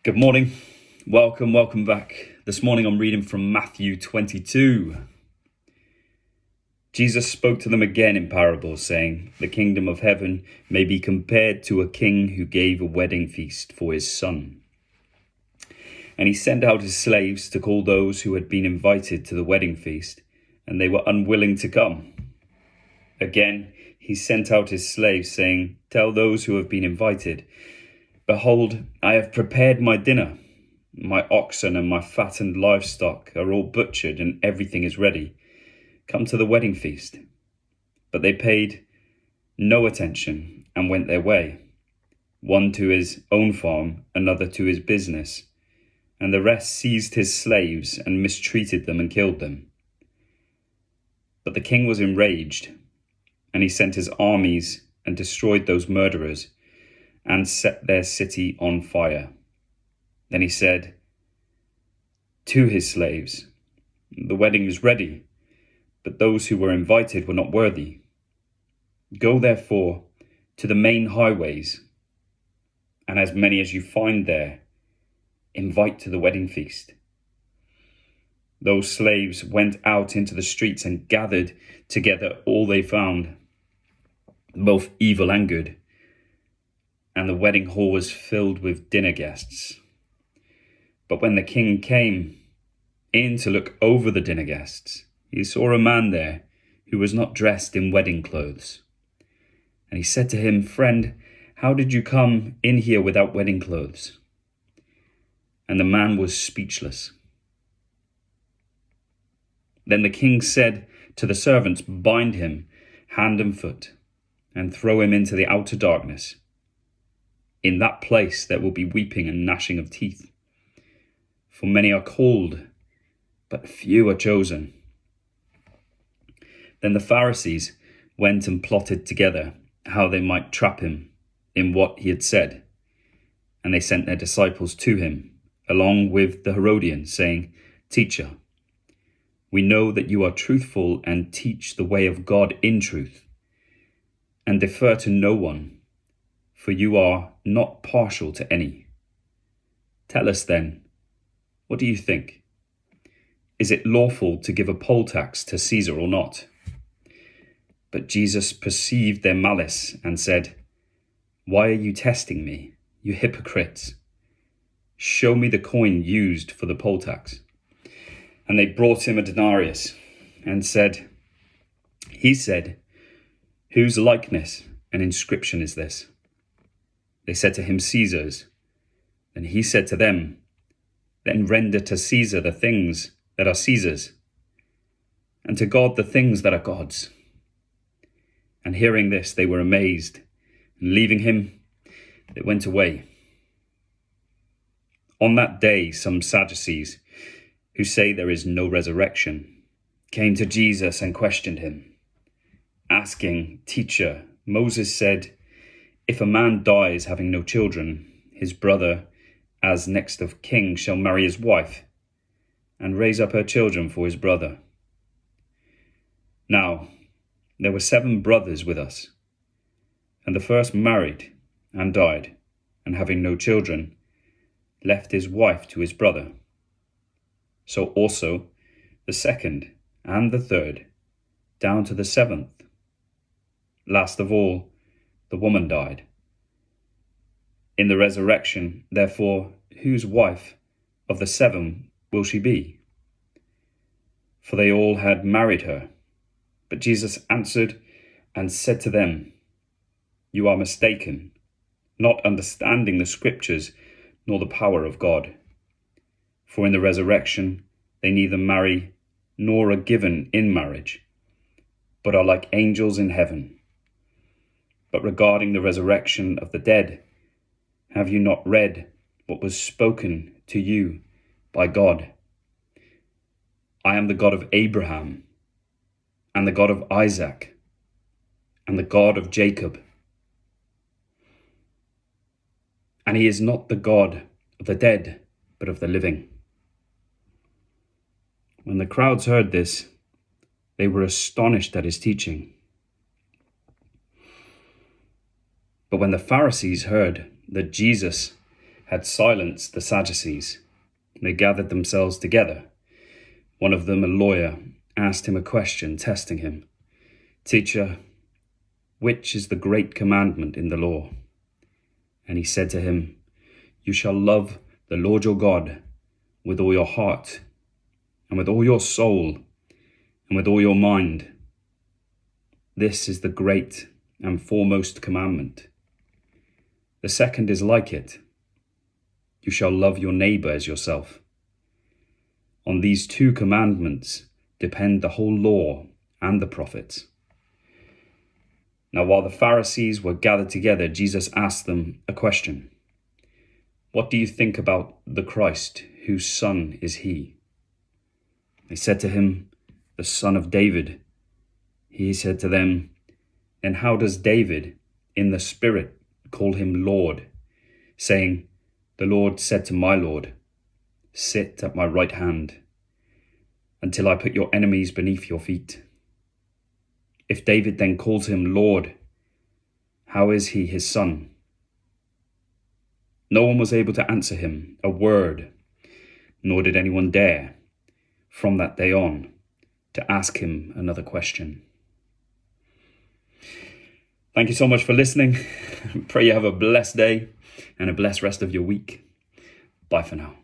Good morning. Welcome back. This morning I'm reading from Matthew 22. Jesus spoke to them again in parables, saying, "The kingdom of heaven may be compared to a king who gave a wedding feast for his son. And he sent out his slaves to call those who had been invited to the wedding feast, and they were unwilling to come. Again, he sent out his slaves, saying, 'Tell those who have been invited, Behold, I have prepared my dinner. My oxen and my fattened livestock are all butchered, and everything is ready. Come to the wedding feast.' But they paid no attention and went their way, one to his own farm, another to his business, and the rest seized his slaves and mistreated them and killed them. But the king was enraged, and he sent his armies and destroyed those murderers and set their city on fire. Then he said to his slaves, 'The wedding is ready, but those who were invited were not worthy. Go therefore to the main highways, and as many as you find there, invite to the wedding feast.' Those slaves went out into the streets and gathered together all they found, both evil and good, and the wedding hall was filled with dinner guests. But when the king came in to look over the dinner guests, he saw a man there who was not dressed in wedding clothes. And he said to him, 'Friend, how did you come in here without wedding clothes?' And the man was speechless. Then the king said to the servants, 'Bind him hand and foot, and throw him into the outer darkness. In that place there will be weeping and gnashing of teeth. For many are called, but few are chosen.' Then the Pharisees went and plotted together how they might trap him in what he had said. And they sent their disciples to him, along with the Herodians, saying, 'Teacher, we know that you are truthful and teach the way of God in truth, and defer to no one, for you are not partial to any. Tell us then, what do you think? Is it lawful to give a poll tax to Caesar or not?' But Jesus perceived their malice and said, 'Why are you testing me, you hypocrites? Show me the coin used for the poll tax.' And they brought him a denarius and he said, 'Whose likeness and inscription is this?' They said to him, 'Caesar's.' And he said to them, 'Then render to Caesar the things that are Caesar's, and to God the things that are God's.' And hearing this, they were amazed, and leaving him, they went away. On that day, some Sadducees, who say there is no resurrection, came to Jesus and questioned him, asking, 'Teacher, Moses said, if a man dies having no children, his brother, as next of kin, shall marry his wife and raise up her children for his brother. Now, there were 7 brothers with us, and the first married and died, and having no children, left his wife to his brother. So also the second and the third, down to the 7th. Last of all, the woman died. In the resurrection, therefore, whose wife of the 7 will she be? For they all had married her.' But Jesus answered and said to them, 'You are mistaken, not understanding the scriptures nor the power of God. For in the resurrection they neither marry nor are given in marriage, but are like angels in heaven. But regarding the resurrection of the dead, have you not read what was spoken to you by God? I am the God of Abraham, and the God of Isaac, and the God of Jacob. And he is not the God of the dead, but of the living.' When the crowds heard this, they were astonished at his teaching. But when the Pharisees heard that Jesus had silenced the Sadducees. They gathered themselves together. One of them, a lawyer, asked him a question, testing him. "Teacher, which is the great commandment in the law?" And he said to him, "You shall love the Lord your God with all your heart, and with all your soul, and with all your mind. This is the great and foremost commandment. The second is like it. You shall love your neighbor as yourself. On these two commandments depend the whole law and the prophets." Now, while the Pharisees were gathered together, Jesus asked them a question. "What do you think about the Christ? Whose son is he?" They said to him, "The son of David." He said to them, "Then how does David, in the Spirit, call him Lord, saying, 'The Lord said to my Lord, sit at my right hand, until I put your enemies beneath your feet'? If David then calls him Lord, how is he his son?" No one was able to answer him a word, nor did anyone dare, from that day on, to ask him another question. Thank you so much for listening. Pray you have a blessed day and a blessed rest of your week. Bye for now.